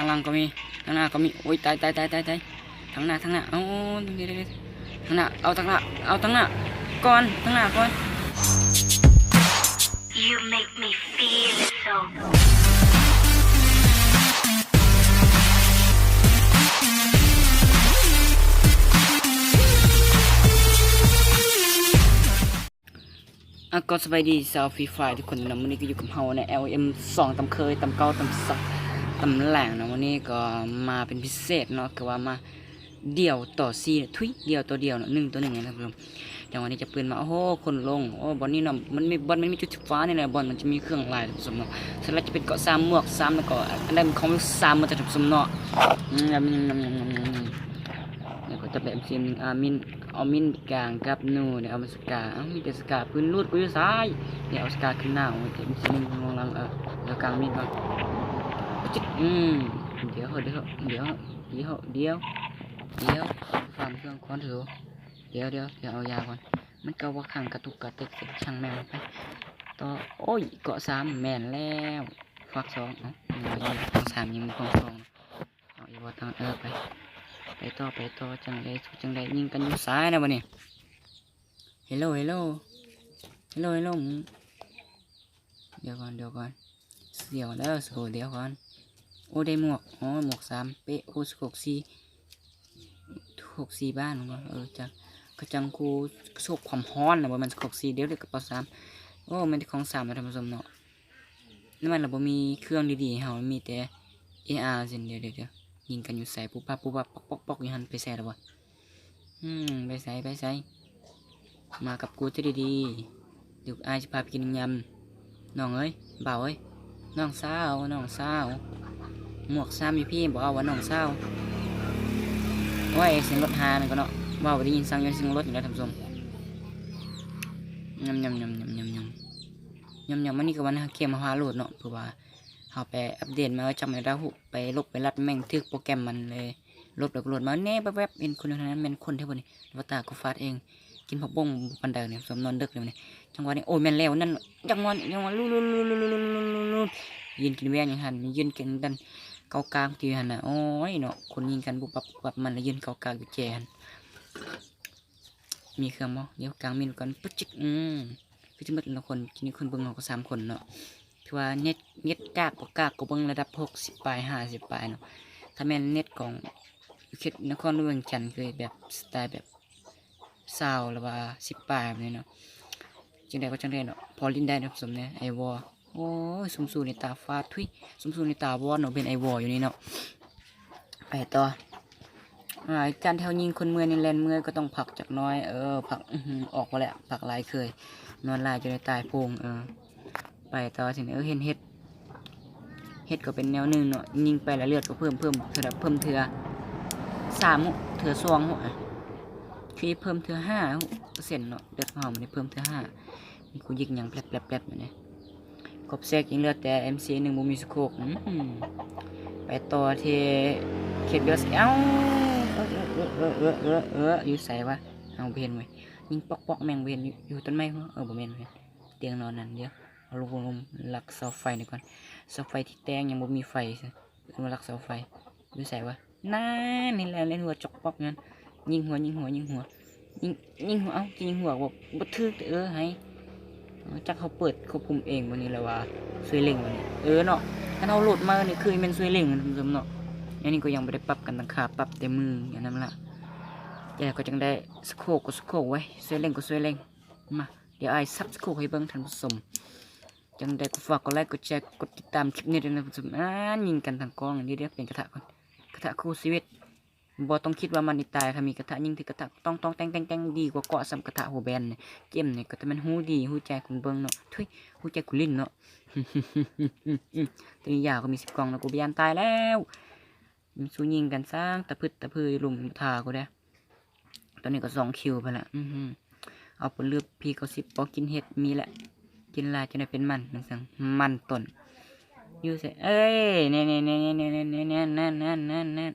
างหลังก็มีทางหน้าก็มีโอ้ยตายทางหน้าเอาเดี๋ยวทางหน้าเอาทางหน้าก่อนทางหน้าก่อน You make me feel so ก็สบายดีชาวฟรีไฟทุกคนนะวันนี้ก็อยู่กับเฮาใน LM2 ตำเคยตำเก่าตำสักตำแหลงนะวันนี้ก็มาเป็นพิเศษเนาะก็ว่ามาเดี่ยวต่อซีทุยเดี่ยวตัวเดียวเนาะ1 ต่อ 1นะครับผมแต่วันนี้จะปืนมาโอ้โหคนลงโอ้บอลนี้เนาะมันมีบอลมันมีจุดฟ้าเนี่ยนะบอลมันจะมีเครื่องลายผสมเนาะสำหรับจะเป็นเกาะ3หมวก3แล้วก็อันนั้นของ3มันจะผสมเนาะแล้วก็จะแบบซีนมินเอามินกลางกับนูเดี๋ยวเอามาสกามีแต่สกาพื้นรูดกูอยู่ซ้ายเดี๋ยวเอาสกาขึ้นหน้าเอาเดี๋ยวซีนลงหลังเดี๋ยวกลางมินก่อนจิ๊ดเดี๋ยวฟังเครื่องคอนเถอะเดี๋ยวเอายาก่อนมันก็ว่าขังกระตุกกระติกช่างแมวไปต่อโอ้ยเกาะ3แม่นแล้วฟัก2เนาะของ3ยังมีของ2เอาอีกว่าทางไปต่อจังไดยิงกันอยู่ซ้ายนะวะนี่ฮัลโหลเดี๋ยวก่อนเสียวแล้วโซ่เดี๋ยวก่อนโอ้ได้หมวกหมวก3เป๊ะโอ้64บ้านวะจังก็จังกูโชคความฮ้อนนะว่ามัน64เดี๋ยวกระเป๋า3โอ้มันของ3มาทำผสมเนาะนี่มันเราบ่มีเครื่องดีๆเฮามีแต่ AR สิเดี๋ยวยิงกันอยู่ใส่ปุ๊บปั๊บปอกอยู่หันไปใส่แล้ววะไปใส่มากับกูจะดีๆเดี๋ยวอายจะพาไปกินยำน้องเอ้ยบ่าวเอ้ยน้องสาวหมวกซ้ำอยู่พี่บอกว่าน้องสาวว่าเสียงรถฮานั่นก็เนาะบ่าวได้ยินเสียงรถอยู่แล้วท่านผู้ชมยำมันนี่ก็วันเกมมาฮาโหลดเนาะเพราะว่าเขาไปอัปเดตมาจำไม่ได้ไปลบไปรัดแม่งทึกโปรแกรมมันเลยลบแล้วก็โหลดมาแน่แวบๆเป็นคนนั้นเป็นคนที่บนนี้วัตตากูฟาดเองกินผักบ้งบันไดเนี่ยสมนอนดึกเลยเนี่ยจังหวะนี้โอ้ยแม่นแล้วนั่นจังหวะลุยืนกินแว่นอย่างหันยืนกินดันเกากลางตีหันน่ะโอ้ยเนาะคนยิงกันบุบปับมันแล้วยืนเกากลางอยู่แจนมีเครื่องมั้งเดี๋ยวกลางมีกันปุ๊บจิ๊กคือจะหมดละคนทีนี้คนเบิ่งเราก็3 คนเนาะคือว่าเน็ตกากก็เบิ่งระดับ60 ปลาย50 ปลายเนาะถ้าแม่นเน็ตของเขตนครหลวงจันทร์คือแบบสไตล์แบบ20หรือว่า10 ปลายแบบนี้เนาะจังได๋เนาะพอลิ้นได้นะสมเนี่ยไอวอโอ้ยสมสู่ในตาฟ้าทุยสมสู่ในตาวอเนาะเป็นไอวออยู่นี่เนาะไปต่อการแถวยิงคนเมื่อนี่แลนเมื่อก็ต้องผักจากน้อยผักออกมาแล้วผักลายเคยนอนลายจนตายโพงไปต่อถึงเห็นเห็ดก็เป็นแนวหนึ่งเนาะยิงไปแล้วเลือดก็เพิ่มเถื่อ3เถื่อ2คือเพิ่มเถื่อ5%เนาะเลือดของมันเพิ่มเถื่อ5นี่กูยิงอย่างแปลบแบบนี้กบแทรกยิงเลือดแต่ MC1 บ่มีสโคปไปต่อที่เขตเบียร์อยู่ใส่วะเอาเบนไว้ยิงปอกแมงเบนอยู่ต้นไม้บ่เบนเตียงนอนนั่นเดี๋ยวเอาลงหลักเสาไฟนี่ก่อนเสาไฟที่แตงยังบ่มีไฟมาหลักเสาไฟอยู่ใส่วะนี่แหละเล่นหัวจกปอกงั้นยิงหัวเอายิงหัวบ่ทึกให้จักเขาเปิดควบคุมเองวันนี้แล้วว่าช่วยเล่งวันนี้เนาะถ้าเราโหลดมานี่คือมันช่วยเล่งท่านผู้ชมเนาะอันนี้ก็ยังไม่ได้ปรับกันตั้งค่าปรับแต่มืออย่างนั้นละแต่ก็จังได้สโคกไว้ช่วยเล่งมาเดี๋ยวไอ้ซับสโคกให้เบิ่งท่านผู้ชมจังได้ก็ฝากกดไลค์กดแชร์กดติดตามคลิปนี้ด้วยนะท่านผู้ชมยิงกันทางกองอย่างนี้เดี๋ยวเป็นกระทะก่อนกระทะคู่ชีวิตบ่ต้องคิดว่ามันตายค่ะมีกระทะยิงที่กระทะต้องแต่งดีกว่าเกาะสำกระทะหัวแบนเนี่ยเกมเนี่ยก็จะมันหูดีหูใจคุณเบิ่งเนาะทุยหูใจคุณลิ้นเนาะตัวยาวก็มี10 กล่องแล้วกูพยายามตายแล้วสู้ยิงกันสร้างตะพือลุมทากูได้ตอนนี้ก็2 คิวไปละเอาผลเลือกพี่ก็10 ปอกินเห็ดมีแหละกินลายจะได้เป็นมันสั่งมันต้นอยู่ใส่เนี่ย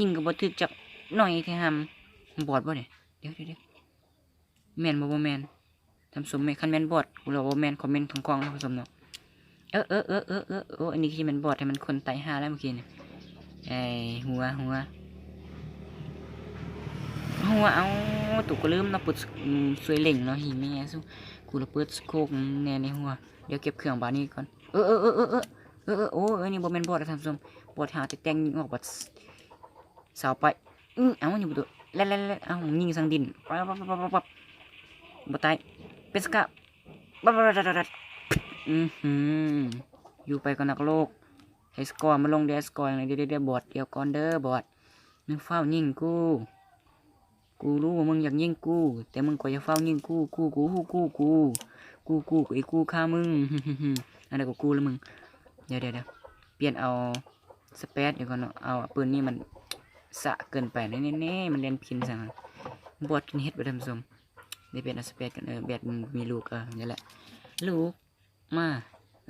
ยิงกับบอถึกจักหน่อยที่ทำบอดบ่เนี่ยเดี๋ยวแมนบ่แมนทำสมคันแมนบอดกูเราบ่แมนคอมเมนต์ของกองนะผสมเนาะอันนี้ที่มันบอดให้มันคนไต่5แล้วเมื่อกี้เนี่ย ไอ้หัวเอาตุกก็ลืมเนาะเปิดสวยเหล่งเนาะหิแม่ซุกูละเปิดสโคกแน่ในหัวเดี๋ยวเก็บเครื่องบาดนี้ก่อนโอ้นี่บ่แม่นบอดนะท่านผู้ชมบอดหาแต่งยิงออกบัดสาวไปเอาอยู่บ่ตัวแล้วเอายิงสังดินปั๊บบ่ตายเป็นสกะปั๊บอยู่ไปก่อนนักโลกให้สกอร์มาลงเดสกอร์อย่างไรเดี๋ยวบอดเดี๋ยวก่อนเด้อบอดมึงเฝ้ายิงกูรู้ว่ามึงอยากยิงกูแต่มึงก็อย่าเฝ้ายิงกูไอ้กูฆ่ามึง อะไรก็กูแล้วมึงเดี๋ยวเปลี่ยนเอาสเปซเดี๋ยวก่อนเนาะเอาปืนนี่มันสะเกินไปแน่มันเล่นพินสั่งบอดกินเฮ็ดไปทำสมได้เปลี่ยนเอาสเปซกันแบตมึงมีลูกนี่แหละลูกมา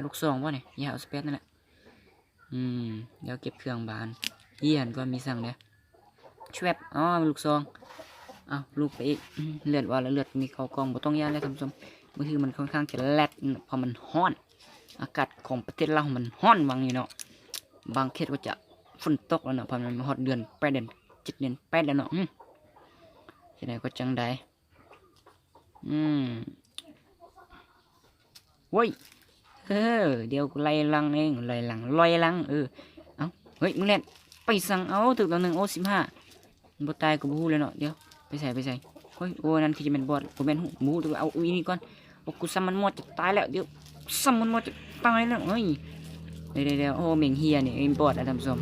ลูกซองวะเนี่ยอย่าเอาสเปซนั่นแหละเดี๋ยวเก็บเครื่องบานเยี่ยนก็มีสั่งเนี่ยชวบลูกซองเอาลูกไปอีกเลือดว่าแล้วเลือดมีเข้ากองบ่ต้องยาเลยท่านผู้ชมมือถือมันค่อนข้างจะแรดเพราะมันฮ้อนอากาศของประเทศเรามันฮ้อนวังอยู่เนาะบางเขตก็จะฝนตกแล้วเนาะเพราะมันฮอตเดือน8 เดือน7 เดือน8แล้วเนาะที่ไหนก็จังได้เว้ยเดี๋ยวไล่ลังเองไล่ลังลอยลังเอาเฮ้ยมึงเล่นไปสั่งเอาถึงตัว1 โอ 15บ่ตายก็บ่ฮู้เลยเนาะเดี๋ยวไปใส่เฮ้ยโอ้นั่นคือจะเป็นบอดบ่แม่นหมูตัวเอาอีนี่ก่อนโอ้กูซ้ำมันหมดจะตายแล้วเดี๋ยวซ้ำมันหมดจะตายแล้วเฮ้ยเดี๋ยวโอ้เม่งเฮียนี่ไอ้บอดท่านผู้ชม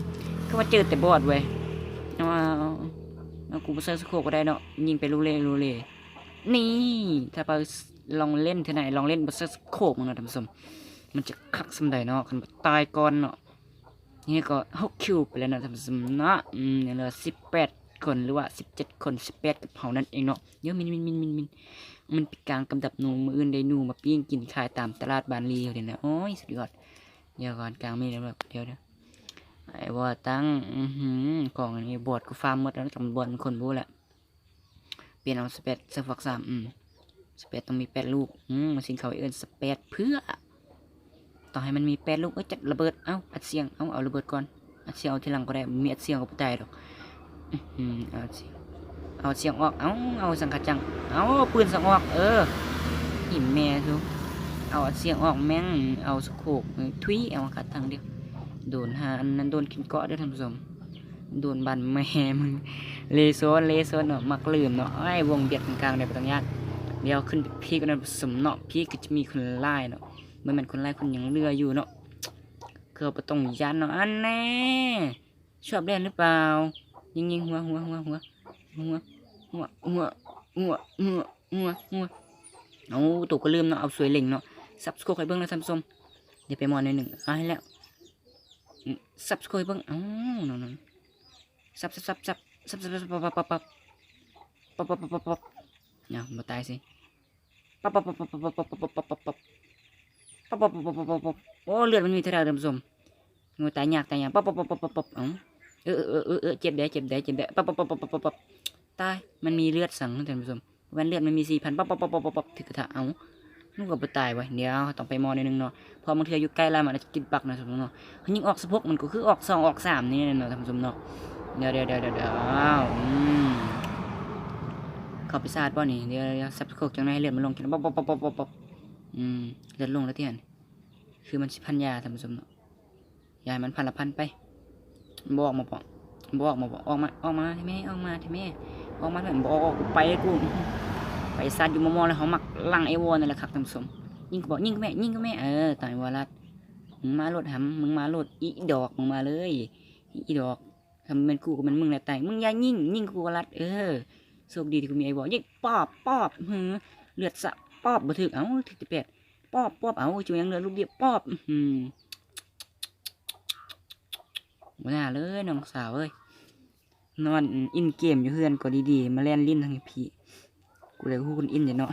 คือว่าเจอแต่บอดเว้ยเอากูบ่ใส่สโคปก็ได้เนาะยิงไปรูเล่นี่ถ้าไปลองเล่นเท่าไหนลองเล่นบ่ใส่สโคปมันนะท่านผู้ชมมันจะคักสำใดเนาะคันตายก่อนเนาะนี่ก็6 คิวไปแล้วนะท่านผู้ชมเนาะเนี่ยเหลือ18 คนหรือว่า17 คน18กับเผานั่นเองเนาะเดี๋ยวมันเป็นการกำดับหนูมืออื่นได้หนูมาปิ้งกินขายตามตลาดบานลีเดี๋ยวนะโอ้ยสุดยอดเดี๋ยวก่อนกลางมีแล้วแบบเดี๋ยวไอ้บอดตั้งของอันนี้บอดกูฟาร์มหมดแล้วจำบอดคนบู๊แหละเปลี่ยนเอาสเปดเซฟอก3สเปดต้องมี8 ลูกมาสิงเขาเอิ้นสเปดเพื่อต้องให้มันมี8 ลูกจัดระเบิดอัดเสียงเอาระเบิดก่อนอัดเสียงเอาทีหลังก็ได้มีอัดเสียงก็ไม่ได้หรอกเอาเสียงออกเอาสังกัดจังเอาปืนสังออกหิมแม่ทุกเอาเสียงออกแม่งเอาสโคปทุยเอาขัดทางเดียวโดนหาอันนั้นโดนกินเกาะด้วยท่านผู้ชมโดนบันแม่มึงเลโซนเนาะมักลืมเนาะไอ้วงเบียดกลางๆในประตูญาติเดี๋ยวขึ้นพี่ก็นั่นสมเนาะพี่ก็จะมีคนไล่เนาะเมื่อมันคนไล่คนยังเรืออยู่เนาะเกือบประตูยันเนาะอันแน่ชอบเล่นหรือเปล่ายิงหัวเอาตัวก็ลืมเนาะเอาสวยเล่งเนาะซับสโคปให้เบิ้งนะท่านผู้ชมเดี๋ยวไปมอนใน1ให้แล้วซับสโคปให้เบิ้งนั่นซับปั๊บเนี่ยมาตายสิปั๊บโอ้เลือดมันมีเท่าไรท่านผู้ชมงูตายยากปั๊บเจ็บได้ปั๊บตายมันมีเลือดสั่งท่านผู้ชมวันเลือดมันมี4,000ปั๊บถึกกระทะนุ่งกับตายไว้เดี๋ยวต้องไปมอใน1เนาะพอบางทีอยู่ใกล้แล้วมันจะกินปักนะท่านผู้ชมเนาะยิ่งออก16มันก็คือออก2ออก3นี่เนาะท่านผู้ชมเนาะเดี๋ยวเข้าไปซาดป่ะนี่เดี๋ยวซับสโคปจังไรเลือดมันลงกินปั๊บเลือดลงแล้วเที่ยนคือมันพันยาท่านผู้ชมเนาะยามันพันละพันไปบอกมาออกมาที่แม่ออกมาเหมือนบอกไปกูไปซัดอยู่มอแล้วเขามักลังไอวอนั่นแหละครับท่านผู้ชมยิงก็แม่ตายวอลัดมึงมาโลดมึงมาโลดอีดอกมึงมาเลยอีดอกทำเป็นกูกับมันมึงแหละตายมึงอย่ายิงกูวอลัดโชคดีที่กูมีไอวอยิงปอบเลือดสะปอบบ่ถึกถึก18ปอบจูยังเลือดลูกเดียวปอบบ่น่าเลยน้องสาวนอนอินเกมอยู่เพื่อนก็ดีๆมาเล่นลิ้นทางพี่กูเลยพูดคนอินเดี๋ยวเนาะ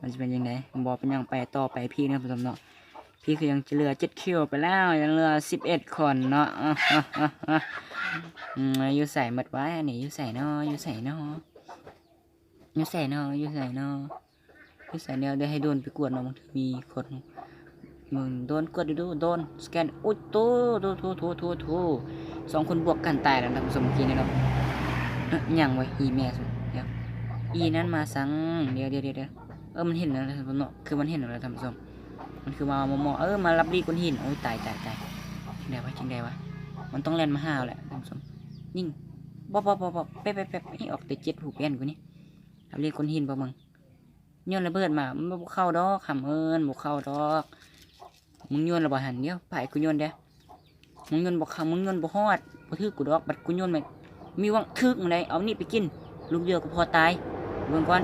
มันจะเป็นยังไงบอกเป็นยังไปต่อไปพี่นะผมเนาะพี่คือยังจะเหลือ7 คิวไปแล้วยังเหลือ11 คนเนาะอยู่ใส่หมดไว้นี่อยู่ใส่เนาะเดี๋ยวให้โดนไปกวดเนาะมันมีคนมึงโดนกดดูโดนสแกนโอ้โต 2คนบวกกันตายแล้วท่านผู้ชมเมื่อกี้นี่เนาะหยังไว้อีแม่สุดเดี๋ยวอีนั้นมาสังเดี๋ยวมันเห็นแล้วท่านผู้ชมเนาะคือมันเห็นแล้วท่านผู้ชมมันคือมามอมารับดีก้อนหินโอ้ยตายจังได๋วะจังได๋วะมันต้องแล่นมาหาแหละท่านผู้ชมยิงบ่แป๊บให้ออกแต่7หูแป้นกูนี่รับดีก้อนหินบ่มึงย้อนระเบิดมามันบ่เข้าดอกคำเอิ้นบ่เข้าดอกมึงย้อนระบ่หันเดี๋ยวไปกูย้อนเด้มึงย้อนบ่เข้ามึงย้อนบ่ฮอดบ่ถือกูดอกบัดกูย้อนมันมีหวังทึกมึงได้เอานี่ไปกินลูกเดียวก็พอตายเบิ่งก่อน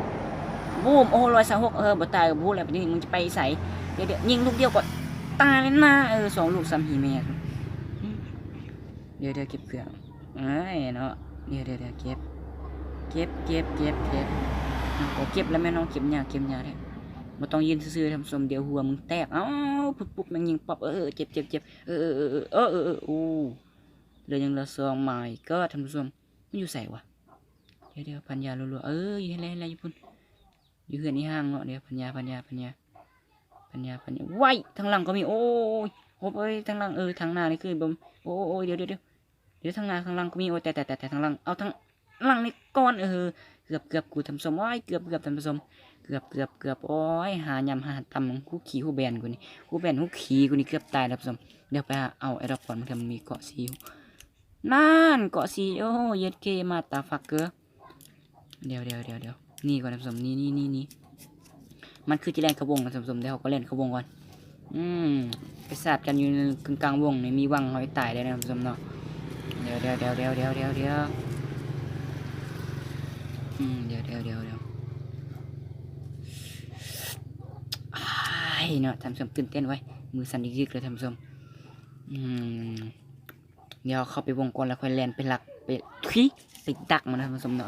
บูมโอ้136บ่ตายก็บ่แล้วบัดนี้มึงจะไปไสเดี๋ยวยิงลูกเดียวก็ตายเลยนะ2ลูกซ้ำหีแม่เดี๋ยวเก็บเครื่องเอ้ยเนาะเดี๋ยวเก็บโอ้เก็บแล้วแม่น้องเก็บยาได้บ่ต้องยืนซื่อๆทำสมเดี๋ยวหัวมึงแตกเอ้าปุ๊บมันยิงป๊อบเจ็บโอ้เหลือยังเหลือ2ไม้ก็ทำสมมันอยู่ใส่วะเดี๋ยวพันยารัวๆอยู่ให้ไรอยู่พุ่นอยู่เฮือนนี่ห้างเนาะเดี๋ยวพันยาไว้ทางหลังก็มีโอ้ยทางหลังทางหน้านี่คือบ่มโอ้ยเดี๋ยวทางหน้าข้างหลังก็มีโอ้แต่ทางหลังเอาทางหลังนี่ก่อนเกือบกูทำสมไว้เกือบทำสมเกือบโอ้ยหายำหาตำกูขี่กูแบนกูนี่กูขี่กูนี่เกือบตายทำสมเดี๋ยวไปเอาไอ้ดอกก่อนมันมีเกาะซีนั่นเกาะซีโอ้เย็ดเกมาตาฟักเกอร์เดี๋ยวนี่ก่อนทำสมนี่มันคือจะเล่นขบวงกันทำสมเดี๋ยวเขาก็เล่นขบวงก่อนไปสาดกันอยู่กลางวงนี่มีวังหอยตายได้นะทำสมเนาะเดี๋ยวเดี๋ยวเนาะทำสมตื่นเต้นไว้มือสั่นยึกเลยทำสมเดี๋ยวเข้าไปวงก่อนแล้วค่อยแลนไปหลักไปดักมันทำสมเนาะ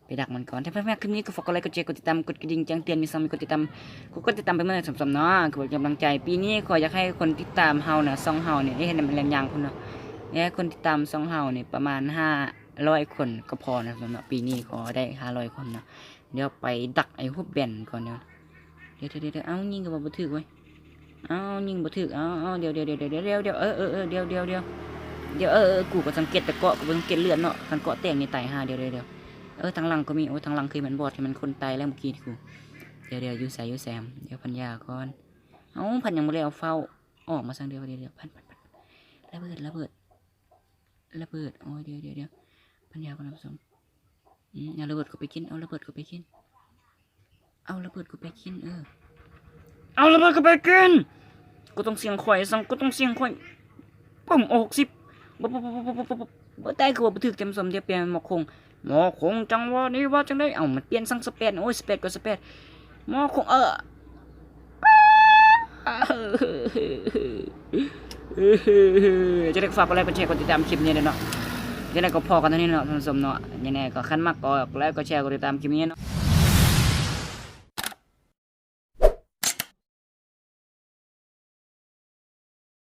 ไปดักมันก่อนถ้าเพื่อนๆคลิปนี้ก็ฝากกดไลค์กดแชร์กดติดตามกดกระดิ่งแจ้งเตือนมีซ้ำมีกดติดตามไปเมื่อไหร่สมๆเนาะกดกำลังใจปีนี้ขออยากให้คนติดตามเฮาเนี่ยซ่องเฮาเนี่ยได้เห็นเป็นแรงยังคนเนาะคนติดตามซ่องเฮาเนี่ยประมาณ500คนก็พอนะสำหรับปีนี้ขอได้500คนนะเดี๋ยวไปดักไอ้พวกแบนก่อนเดี๋ยวเอายิงกับบ่ถึกไว้เอายิงบ่ถึกเอาเดี๋ยวกูก็สังเกตแต่เกาะกูสังเกตเลือดเนาะคันเกาะแตกนี่ตายเดี๋ยวทางหลังก็มีทางหลังคือมันบอดที่มันคนตายแล้วเมื่อกี้กูเดี๋ยวอยู่แซมเดี๋ยวพันยาก่อนพันยังไม่ได้เอาเฝ้าออกมาสักเดียวพันระเบิดโอ้ยเดี๋ยวพันยาก่อนนะผู้ชมเอาระเบิดก็ไปกินเอาระเบิดก็ไปกินกูต้องเสียงข่อยปุ่ม60บ่ได้คือว่าบ่ถึกเต็มสมเดี๋ยวเปลี่ยนหมอคงจังว่านี่ว่าจังได้มันเปลี่ยนสั่งสเปดโอ้ยสเปดก็สเปดหมอคงจะได้ฝากกดไลค์กดแชร์กดติดตามคลิปนี้เนาะยังไงก็พอกันเท่านี้เนาะท่านผู้ชมเนาะยังไงก็คันมากก็ไลค์กดแชร์กดติดตามคลิปนี้เนาะ